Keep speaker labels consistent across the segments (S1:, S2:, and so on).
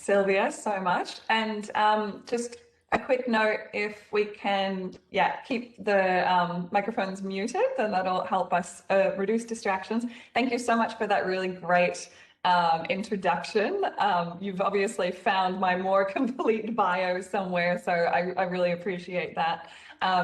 S1: Sylvia, so much. And just a quick note, if we can, keep the microphones muted, then that'll help us reduce distractions. Thank you so much for that really great introduction. You've obviously found my more complete bio somewhere, so I really appreciate that.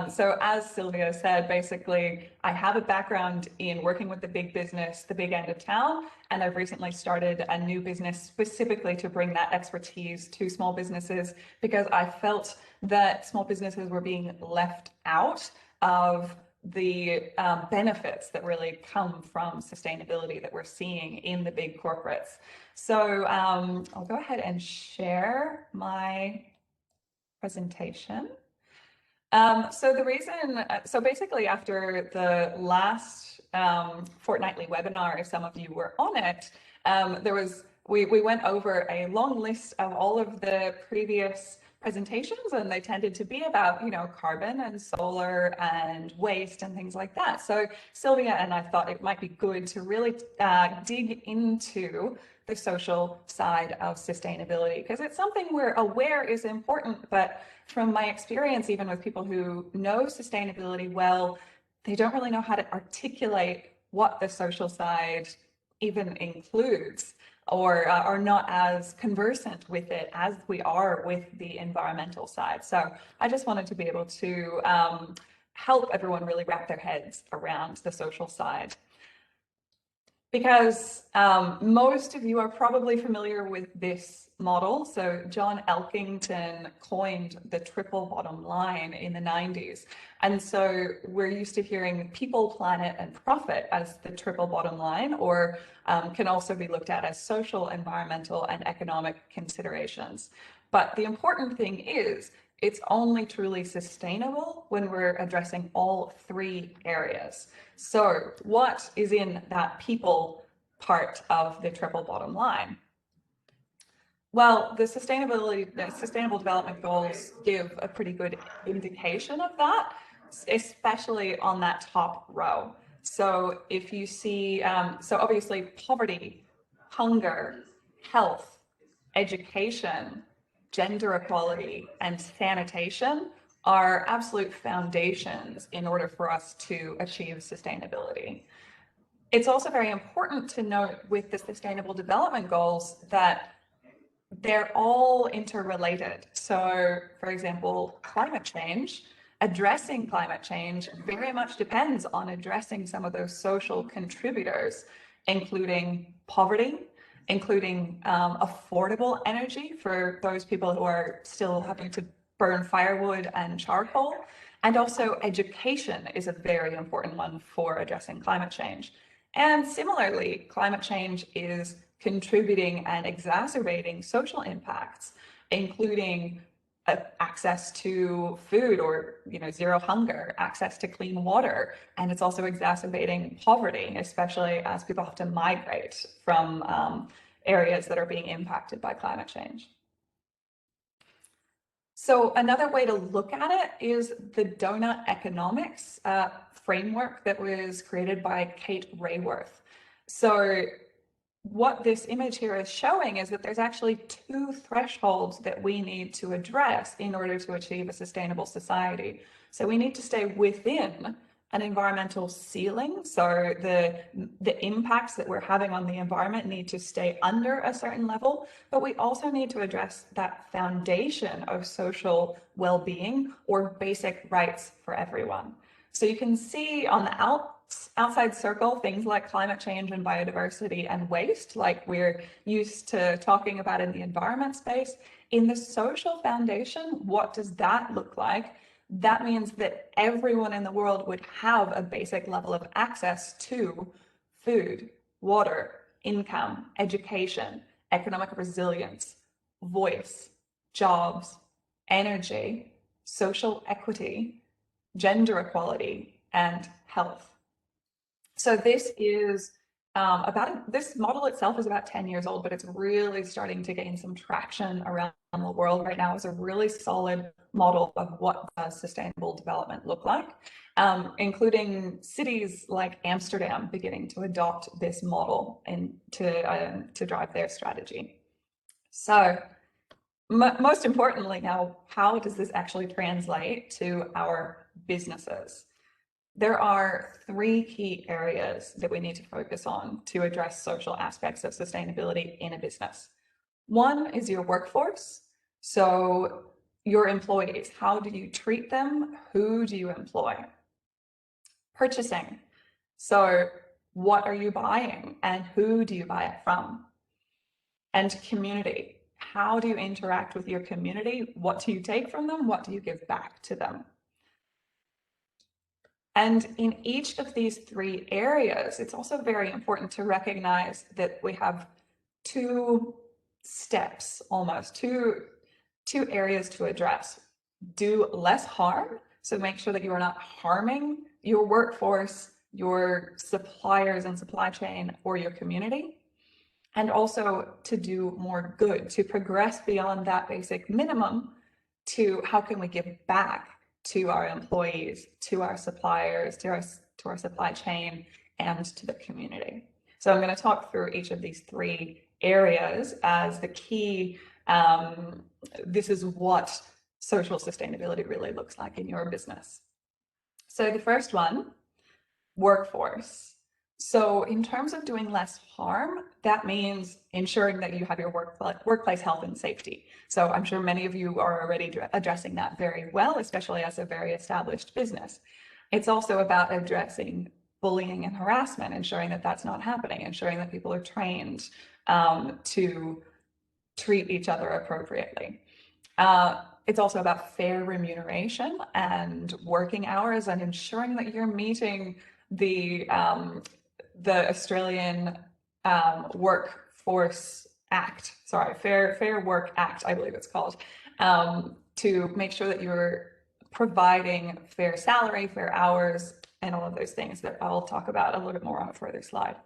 S1: So as Sylvia said, basically, I have a background in working with the big business, the big end of town, and I've recently started a new business specifically to bring that expertise to small businesses, because I felt that small businesses were being left out of the benefits that really come from sustainability that we're seeing in the big corporates. So I'll go ahead and share my presentation. So basically after the last fortnightly webinar, if some of you were on it, we went over a long list of all of the previous presentations, and they tended to be about, carbon and solar and waste and things like that. So Sylvia and I thought it might be good to really dig into the social side of sustainability, because it's something we're aware is important, but from my experience, even with people who know sustainability well, they don't really know how to articulate what the social side even includes, or are not as conversant with it as we are with the environmental side. So I just wanted to be able to help everyone really wrap their heads around the social side. Because most of you are probably familiar with this model. So John Elkington coined the triple bottom line in the 90s. And so we're used to hearing people, planet, and profit as the triple bottom line, or can also be looked at as social, environmental, and economic considerations. But the important thing is, it's only truly sustainable when we're addressing all three areas. So what is in that people part of the triple bottom line? Well, the Sustainable Development Goals give a pretty good indication of that, especially on that top row. So if you see, so obviously poverty, hunger, health, education, gender equality, and sanitation are absolute foundations in order for us to achieve sustainability. It's also very important to note with the Sustainable Development Goals that they're all interrelated. So, for example, climate change, addressing climate change very much depends on addressing some of those social contributors, including poverty, including affordable energy for those people who are still having to burn firewood and charcoal. And also education is a very important one for addressing climate change. And similarly, climate change is contributing and exacerbating social impacts, including access to food, or zero hunger, access to clean water, and it's also exacerbating poverty, especially as people have to migrate from areas that are being impacted by climate change. So another way to look at it is the donut economics framework that was created by Kate Raworth. So what this image here is showing is that there's actually two thresholds that we need to address in order to achieve a sustainable society. So we need to stay within an environmental ceiling. So the impacts that we're having on the environment need to stay under a certain level, but we also need to address that foundation of social well-being, or basic rights for everyone. So you can see on the outside circle things like climate change and biodiversity and waste, like we're used to talking about in the environment space. In the social foundation, what does that look like? That means that everyone in the world would have a basic level of access to food, water, income, education, economic resilience, voice, jobs, energy, social equity, gender equality, and health. So this is this model itself is about 10 years old, but it's really starting to gain some traction around the world right now. It's a really solid model of what does sustainable development look like, including cities like Amsterdam beginning to adopt this model and to drive their strategy. So Most importantly now, how does this actually translate to our businesses? There are three key areas that we need to focus on to address social aspects of sustainability in a business. One is your workforce. So your employees, how do you treat them? Who do you employ? Purchasing. So what are you buying and who do you buy it from? And community. How do you interact with your community? What do you take from them? What do you give back to them? And in each of these three areas, it's also very important to recognize that we have two steps, almost two areas to address. Do less harm, so make sure that you are not harming your workforce, your suppliers and supply chain, or your community. And also to do more good, to progress beyond that basic minimum to how can we give back to our employees, to our suppliers, to our supply chain, and to the community. So I'm going to talk through each of these three areas as the key. This is what social sustainability really looks like in your business. So the first one, workforce. So in terms of doing less harm, that means ensuring that you have your workplace health and safety. So I'm sure many of you are already addressing that very well, especially as a very established business. It's also about addressing bullying and harassment, ensuring that that's not happening, ensuring that people are trained to treat each other appropriately. It's also about fair remuneration and working hours and ensuring that you're meeting the Australian Workforce Act, Fair Work Act, I believe it's called, to make sure that you're providing fair salary, fair hours, and all of those things that I'll talk about a little bit more on a further slide.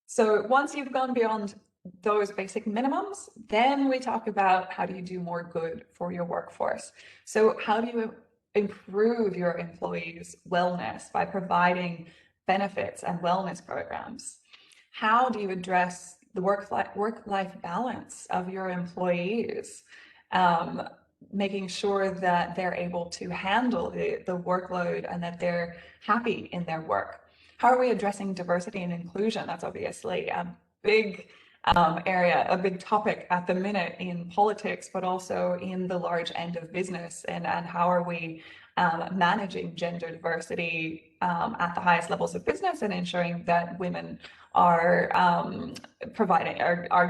S1: So once you've gone beyond those basic minimums, then we talk about how do you do more good for your workforce. So how do you improve your employees' wellness by providing benefits and wellness programs? How do you address the work-life balance of your employees? Making sure that they're able to handle the workload and that they're happy in their work. How are we addressing diversity and inclusion? That's obviously a big area, a big topic at the minute in politics, but also in the large end of business. And how are we managing gender diversity at the highest levels of business and ensuring that women are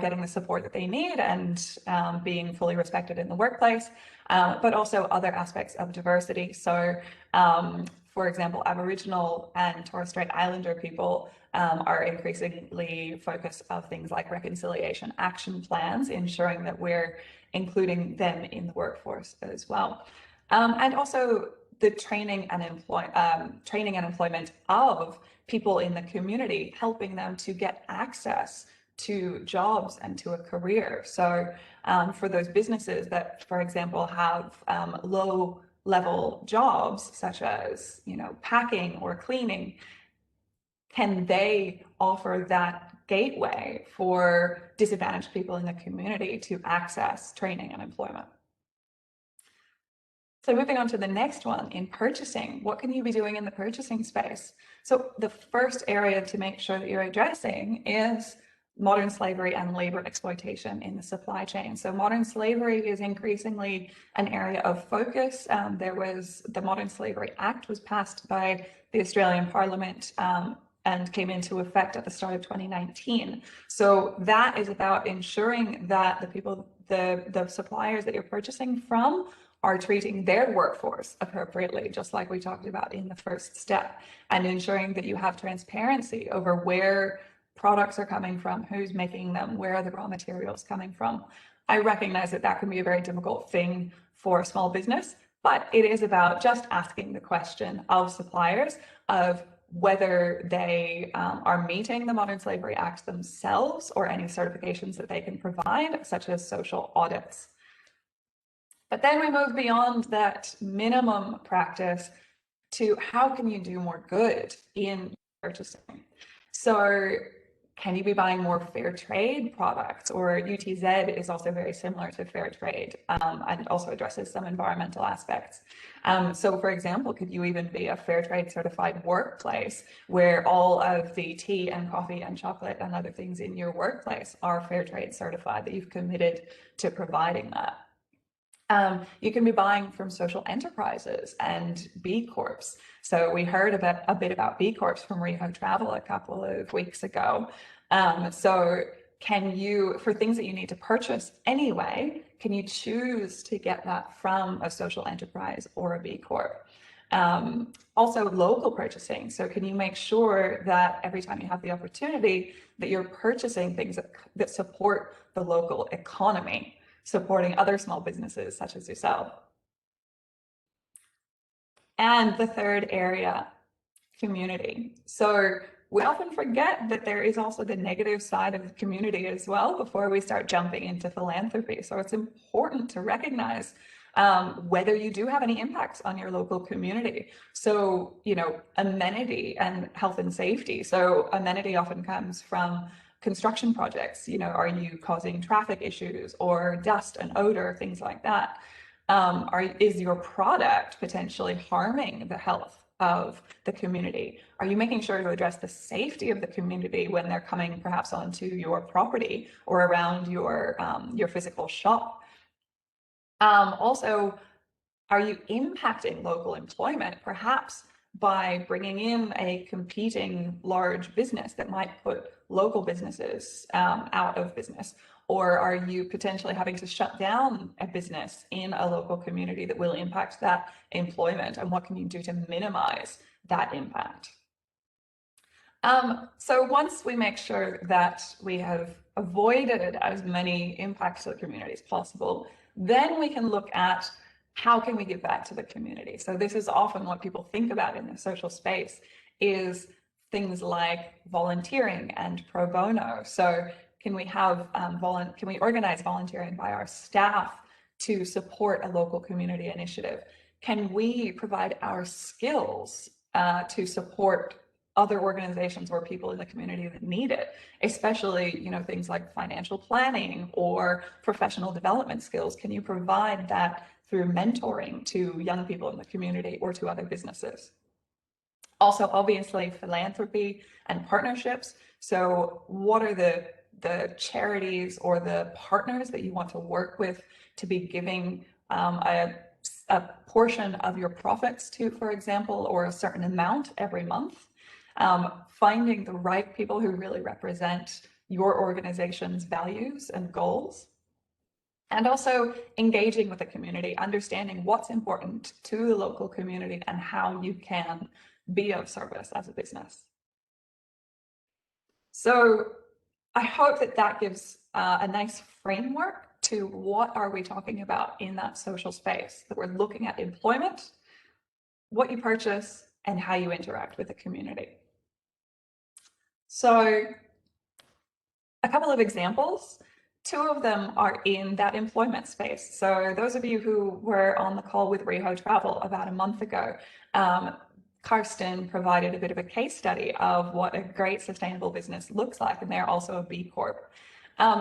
S1: getting the support that they need and being fully respected in the workplace, but also other aspects of diversity. So, for example, Aboriginal and Torres Strait Islander people are increasingly focused of things like reconciliation action plans, ensuring that we're including them in the workforce as well. And also the training and employment of people in the community, helping them to get access to jobs and to a career. So for those businesses that, for example, have low level jobs such as, packing or cleaning, can they offer that gateway for disadvantaged people in the community to access training and employment? So moving on to the next one, in purchasing, what can you be doing in the purchasing space? So the first area to make sure that you're addressing is modern slavery and labor exploitation in the supply chain. So modern slavery is increasingly an area of focus. The Modern Slavery Act was passed by the Australian Parliament and came into effect at the start of 2019. So that is about ensuring that the suppliers that you're purchasing from are treating their workforce appropriately, just like we talked about in the first step, and ensuring that you have transparency over where products are coming from, who's making them, where are the raw materials coming from. I recognize that can be a very difficult thing for a small business, but it is about just asking the question of suppliers of whether they are meeting the Modern Slavery Act themselves or any certifications that they can provide, such as social audits. But then we move beyond that minimum practice to how can you do more good in purchasing. So Can you be buying more fair trade products? Or UTZ is also very similar to fair trade, and also addresses some environmental aspects. So for example, could you even be a fair trade certified workplace where all of the tea and coffee and chocolate and other things in your workplace are fair trade certified, that you've committed to providing that? You can be buying from social enterprises and B Corps. So we heard a bit about B Corps from Reho Travel a couple of weeks ago. So can you, for things that you need to purchase anyway, can you choose to get that from a social enterprise or a B Corp? Also local purchasing. So can you make sure that every time you have the opportunity that you're purchasing things that support the local economy, supporting other small businesses such as yourself? And the third area, community. So we often forget that there is also the negative side of the community as well before we start jumping into philanthropy. So it's important to recognize whether you do have any impacts on your local community. So, amenity and health and safety. So amenity often comes from construction projects. Are you causing traffic issues or dust and odor, things like that? Is your product potentially harming the health of the community? Are you making sure to address the safety of the community when they're coming perhaps onto your property or around your physical shop? Also, are you impacting local employment, perhaps by bringing in a competing large business that might put local businesses out of business? Or are you potentially having to shut down a business in a local community that will impact that employment? And what can you do to minimize that impact? So once we make sure that we have avoided as many impacts to the community as possible, then we can look at how can we give back to the community. So this is often what people think about in the social space, is things like volunteering and pro bono. So can we have can we organize volunteering by our staff to support a local community initiative? Can we provide our skills to support other organizations or people in the community that need it, especially things like financial planning or professional development skills? Can you provide that through mentoring to young people in the community or to other businesses? Also, obviously, philanthropy and partnerships. So what are the charities or the partners that you want to work with to be giving a portion of your profits to, for example, or a certain amount every month? Finding the right people who really represent your organization's values and goals. And also engaging with the community, understanding what's important to the local community and how you can be of service as a business. So I hope that gives a nice framework to what are we talking about in that social space, that we're looking at employment, what you purchase, and how you interact with the community. So a couple of examples. Two of them are in that employment space. So those of you who were on the call with Reho Travel about a month ago, Karsten provided a bit of a case study of what a great sustainable business looks like, and they're also a B Corp.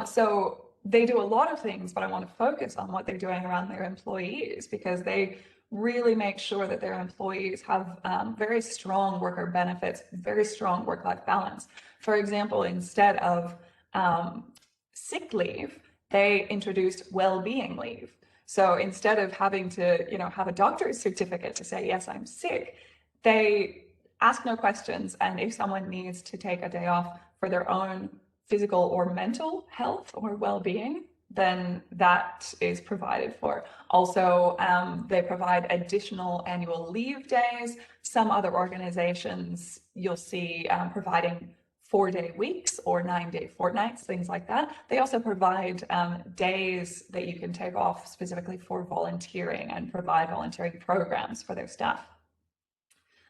S1: So they do a lot of things, but I want to focus on what they're doing around their employees, because they really make sure that their employees have very strong worker benefits, very strong work-life balance. For example, instead of sick leave, they introduced well-being leave. So instead of having to, have a doctor's certificate to say, yes, I'm sick, they ask no questions. And if someone needs to take a day off for their own physical or mental health or well-being, then that is provided for. Also, they provide additional annual leave days. Some other organizations you'll see providing 4-day weeks or 9-day fortnights, things like that. They also provide days that you can take off specifically for volunteering and provide volunteering programs for their staff.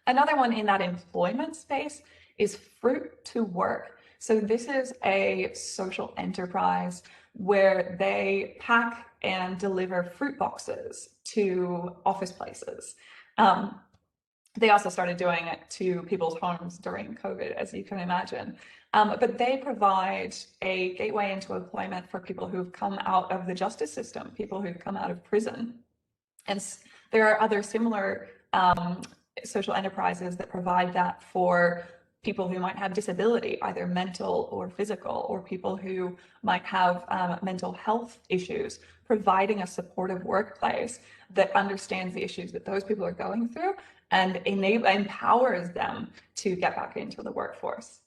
S1: Another one in that employment space is Fruit to Work. So this is a social enterprise where they pack and deliver fruit boxes to office places. They also started doing it to people's homes during COVID, as you can imagine. But they provide a gateway into employment for people who've come out of the justice system, people who've come out of prison. And there are other similar social enterprises that provide that for people who might have disability, either mental or physical, or people who might have mental health issues, providing a supportive workplace that understands the issues that those people are going through and empowers them to get back into the workforce.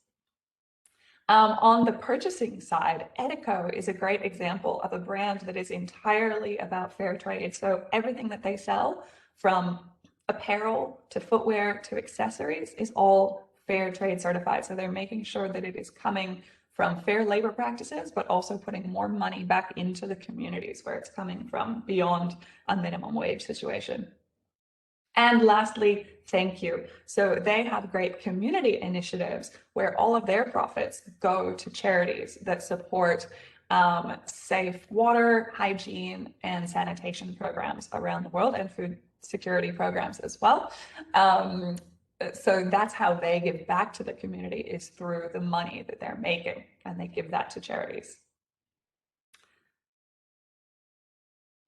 S1: On the purchasing side, Edico is a great example of a brand that is entirely about fair trade. So everything that they sell, from apparel to footwear to accessories, is all fair trade certified. So they're making sure that it is coming from fair labor practices, but also putting more money back into the communities where it's coming from, beyond a minimum wage situation. And lastly, thank you. So they have great community initiatives where all of their profits go to charities that support safe water, hygiene, and sanitation programs around the world, and food security programs as well. So that's how they give back to the community, is through the money that they're making, and they give that to charities.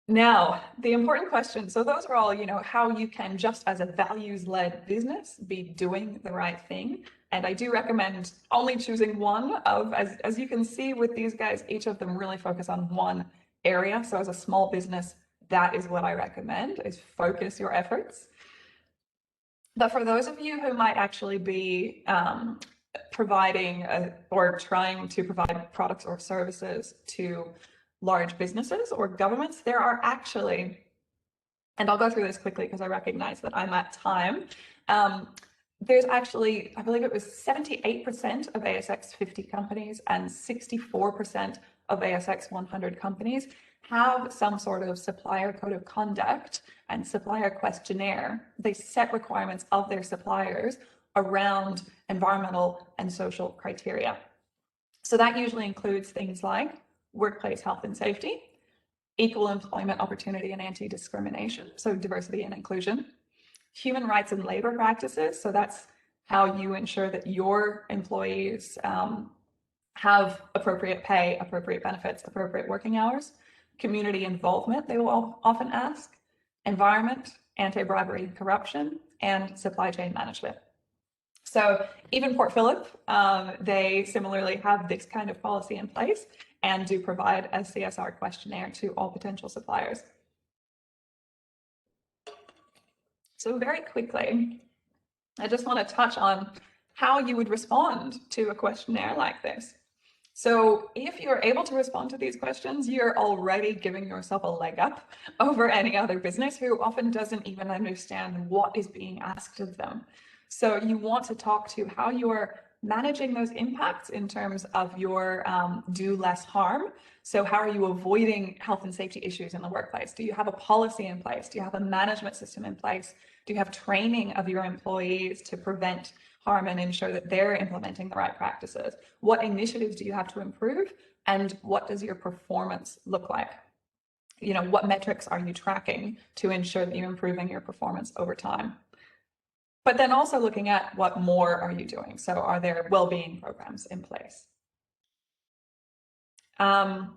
S1: Now, the important question, so those are all, how you can, just as a values-led business, be doing the right thing. And I do recommend only choosing one of, as you can see with these guys, each of them really focus on one area. So as a small business, that is what I recommend, is focus your efforts. But for those of you who might actually be providing or trying to provide products or services to large businesses or governments, there are actually, and I'll go through this quickly because I recognize that I'm at time. There's actually, I believe it was 78% of ASX 50 companies and 64% of ASX 100 companies have some sort of supplier code of conduct and supplier questionnaire. They set requirements of their suppliers around environmental and social criteria. So that usually includes things like workplace health and safety, equal employment opportunity and anti-discrimination, so diversity and inclusion, human rights and labor practices, so that's how you ensure that your employees have appropriate pay, appropriate benefits, appropriate working hours, community involvement, they will often ask, environment, anti-bribery and corruption, and supply chain management. So even Port Phillip, they similarly have this kind of policy in place and do provide a CSR questionnaire to all potential suppliers. So very quickly, I just want to touch on how you would respond to a questionnaire like this. So if you're able to respond to these questions, you're already giving yourself a leg up over any other business who often doesn't even understand what is being asked of them. So you want to talk to how you are managing those impacts in terms of your do less harm. So how are you avoiding health and safety issues in the workplace? Do you have a policy in place? Do you have a management system in place? Do you have training of your employees to prevent harm and ensure that they're implementing the right practices? What initiatives do you have to improve? And what does your performance look like? What metrics are you tracking to ensure that you're improving your performance over time? But then also looking at what more are you doing? So are there well-being programs in place? I'll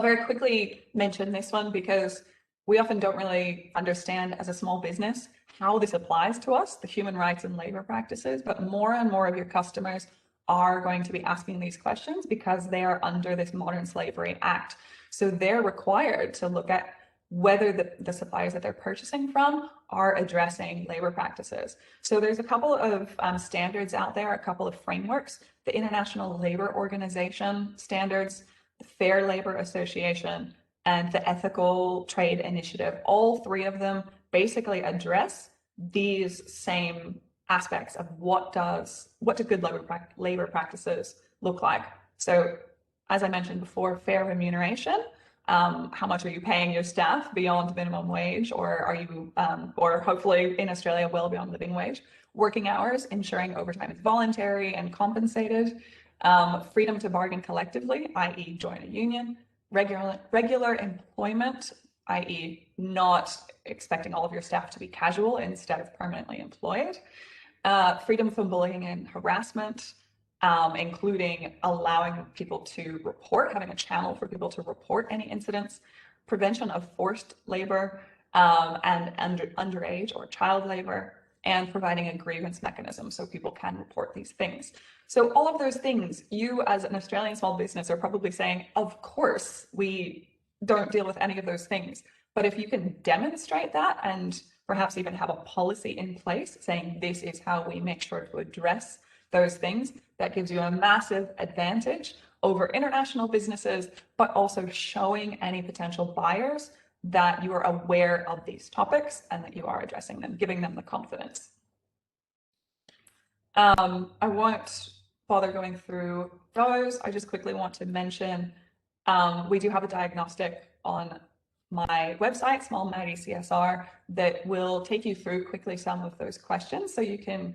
S1: very quickly mention this one because we often don't really understand as a small business how this applies to us, the human rights and labor practices, but more and more of your customers are going to be asking these questions because they are under this Modern Slavery Act. So they're required to look at whether the suppliers that they're purchasing from are addressing labor practices. So there's a couple of standards out there, a couple of frameworks, the International Labor Organization standards, the Fair Labor Association, and the Ethical Trade Initiative. All three of them basically address these same aspects of what do good labor practices look like. So as I mentioned before, fair remuneration. How much are you paying your staff beyond minimum wage, or are you, or hopefully in Australia, well beyond living wage? Working hours, ensuring overtime is voluntary and compensated. Freedom to bargain collectively, i.e. join a union. Regular employment i.e. not expecting all of your staff to be casual instead of permanently employed. Freedom from bullying and harassment, including allowing people to report, having a channel for people to report any incidents, prevention of forced labor and underage or child labor, and providing a grievance mechanism so people can report these things. So all of those things, you as an Australian small business are probably saying, of course, we don't deal with any of those things. But if you can demonstrate that and perhaps even have a policy in place saying this is how we make sure to address those things, that gives you a massive advantage over international businesses, but also showing any potential buyers that you are aware of these topics and that you are addressing them, giving them the confidence. I won't bother going through those. I just quickly want to mention we do have a diagnostic on my website, Small Mighty CSR, that will take you through quickly some of those questions so you can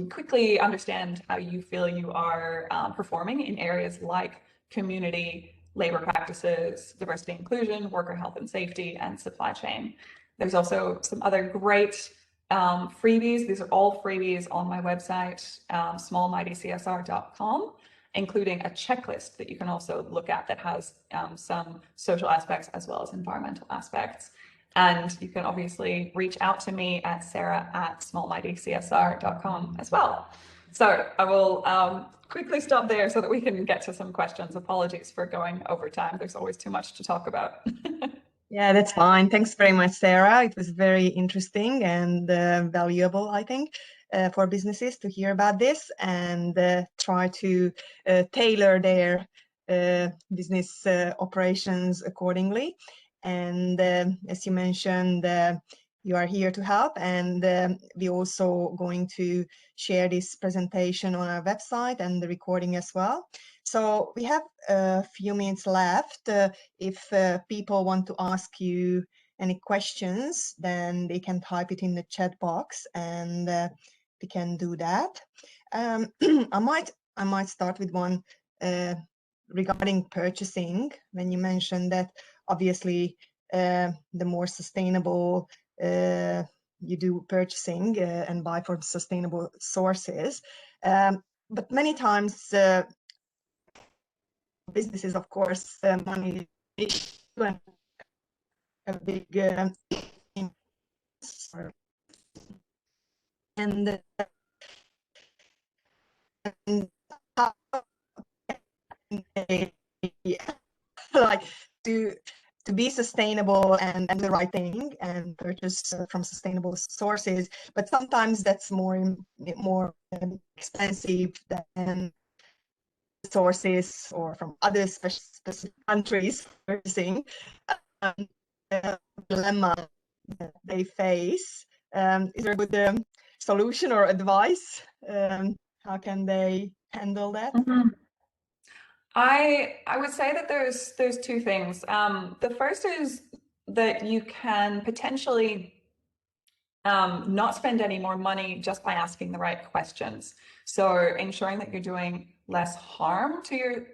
S1: quickly understand how you feel you are performing in areas like community, labor practices, diversity inclusion, worker health and safety, and supply chain. There's also some other great freebies. These are all freebies on my website, smallmightycsr.com, including a checklist that you can also look at that has some social aspects as well as environmental aspects. And you can obviously reach out to me at sarah@smallmightycsr.com as well. So I will quickly stop there so that we can get to some questions. Apologies for going over time. There's always too much to talk about.
S2: Yeah, that's fine. Thanks very much, Sarah. It was very interesting and valuable, I think, for businesses to hear about this and try to tailor their business operations accordingly. And as you mentioned, you are here to help, and we're also going to share this presentation on our website and the recording as well. So we have a few minutes left. If people want to ask you any questions, then they can type it in the chat box, and we can do that. I might start with one regarding purchasing. When you mentioned that, obviously, the more sustainable you do purchasing and buy from sustainable sources, but many times businesses, of course, money is a big and how they like to be sustainable and the right thing and purchase from sustainable sources, but sometimes that's more expensive than sources or from other specific countries purchasing. Dilemma that they face. Is there a good solution or advice? How can they handle that?
S1: Mm-hmm. I would say that there's two things. The first is that you can potentially not spend any more money just by asking the right questions. So ensuring that you're doing less harm to your,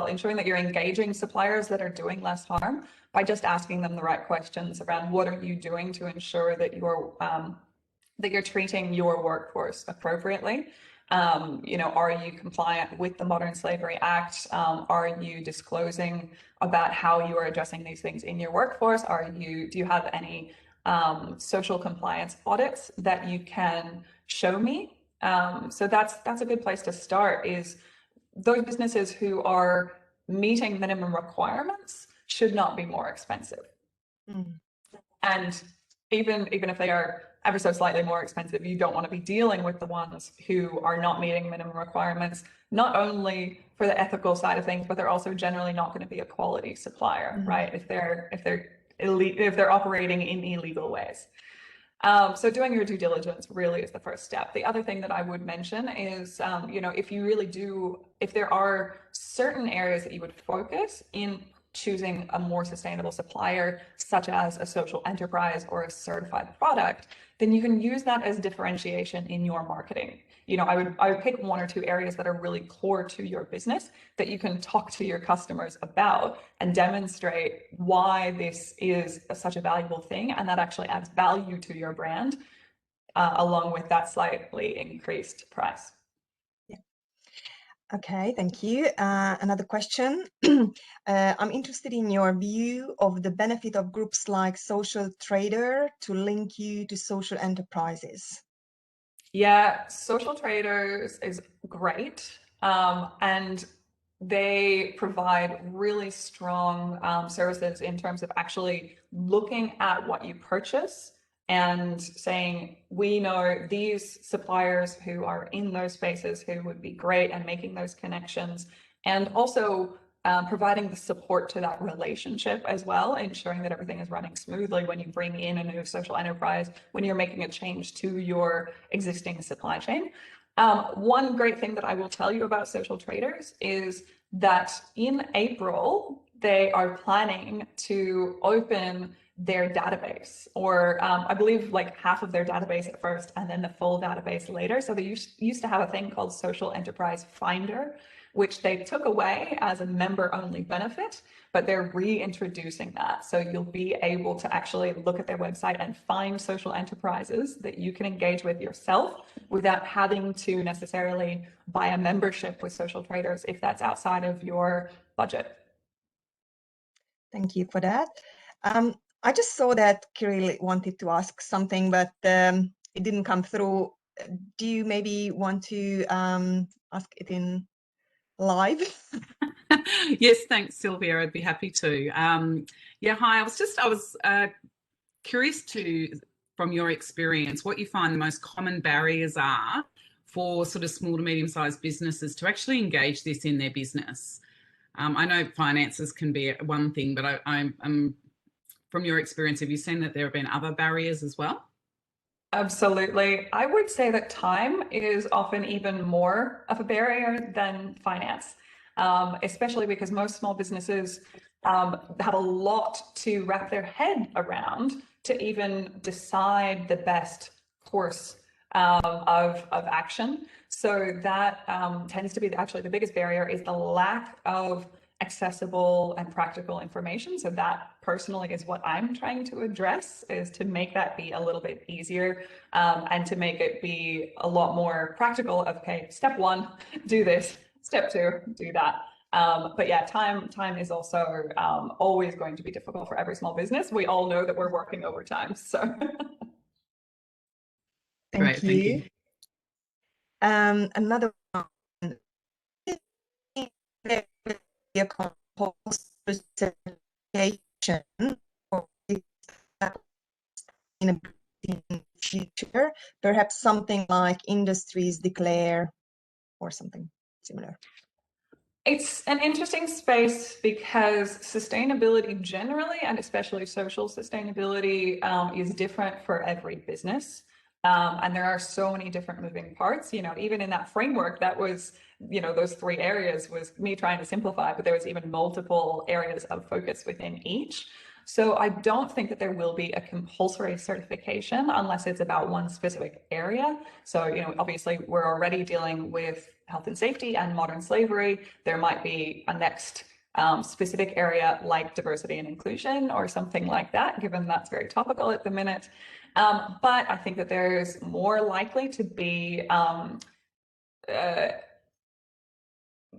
S1: ensuring that you're engaging suppliers that are doing less harm by just asking them the right questions around what are you doing to ensure that you're treating your workforce appropriately. Are you compliant with the Modern Slavery Act? Are you disclosing about how you are addressing these things in your workforce? Do you have any social compliance audits that you can show me? So that's a good place to start, is those businesses who are meeting minimum requirements should not be more expensive. And even if they are ever so slightly more expensive, you don't want to be dealing with the ones who are not meeting minimum requirements, not only for the ethical side of things, but they're also generally not going to be a quality supplier, right? If they're operating in illegal ways. So doing your due diligence really is the first step. The other thing that I would mention is, if there are certain areas that you would focus in choosing a more sustainable supplier, such as a social enterprise or a certified product, then you can use that as differentiation in your marketing. I would pick one or two areas that are really core to your business that you can talk to your customers about and demonstrate why this is such a valuable thing, and that actually adds value to your brand, along with that slightly increased price.
S2: Okay, thank you. Another question. I'm interested in your view of the benefit of groups like Social Trader to link you to social enterprises.
S1: Yeah, Social Traders is great. And they provide really strong services in terms of actually looking at what you purchase and saying, we know these suppliers who are in those spaces who would be great, and making those connections, and also providing the support to that relationship as well, ensuring that everything is running smoothly when you bring in a new social enterprise, when you're making a change to your existing supply chain. One great thing that I will tell you about Social Traders is that in April, they are planning to open their database, or I believe like half of their database at first and then the full database later. So they used to have a thing called Social Enterprise Finder, which they took away as a member-only benefit, but they're reintroducing that. So you'll be able to actually look at their website and find social enterprises that you can engage with yourself without having to necessarily buy a membership with Social Traders if that's outside of your budget.
S2: Thank you for that. I just saw that Kirill wanted to ask something, but it didn't come through. Do you maybe want to ask it in live?
S3: Yes, thanks, Sylvia. I'd be happy to. Yeah, hi. I was curious from your experience, what you find the most common barriers are for sort of small to medium-sized businesses to actually engage this in their business. I know finances can be one thing, but I'm from your experience, have you seen that there have been other barriers as well?
S1: Absolutely. I would say that time is often even more of a barrier than finance, especially because most small businesses have a lot to wrap their head around to even decide the best course of action. So that tends to be actually the biggest barrier, is the lack of accessible and practical information. So that personally is what I'm trying to address, is to make that be a little bit easier, and to make it be a lot more practical of, okay, step one, do this, step two, do that. But yeah, time is also always going to be difficult for every small business. We all know that we're working overtime, so.
S3: Great, thank you.
S2: Another one. A compulsory certification for in the future, perhaps something like industries declare or something similar.
S1: It's an interesting space because sustainability generally, and especially social sustainability, is different for every business. And there are so many different moving parts, even in that framework that was, those three areas was me trying to simplify, but there was even multiple areas of focus within each. So I don't think that there will be a compulsory certification unless it's about one specific area. So, obviously we're already dealing with health and safety and modern slavery. There might be a next specific area like diversity and inclusion or something like that, given that's very topical at the minute. But I think that there's more likely to be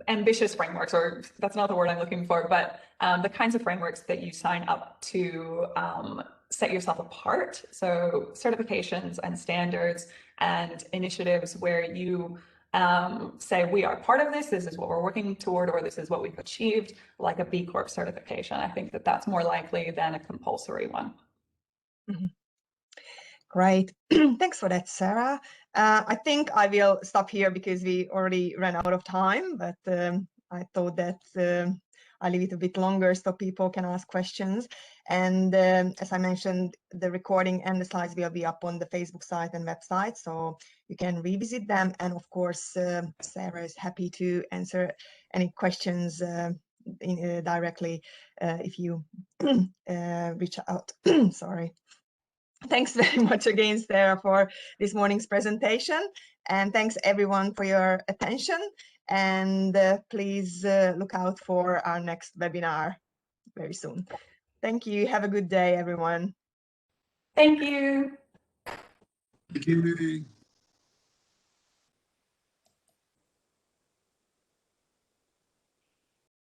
S1: ambitious frameworks, or that's not the word I'm looking for, but the kinds of frameworks that you sign up to set yourself apart. So certifications and standards and initiatives where you say, we are part of this is what we're working toward, or this is what we've achieved, like a B Corp certification. I think that that's more likely than a compulsory one.
S2: Mm-hmm. Great. Thanks for that, Sarah. I think I will stop here because we already ran out of time, but I thought that I'll leave it a bit longer so people can ask questions. And as I mentioned, the recording and the slides will be up on the Facebook site and website, so you can revisit them. And of course, Sarah is happy to answer any questions directly if you reach out. Sorry. Thanks very much again, Sara, for this morning's presentation. And thanks everyone for your attention. And please look out for our next webinar very soon. Thank you. Have a good day, everyone.
S1: Thank you.
S4: Thank you.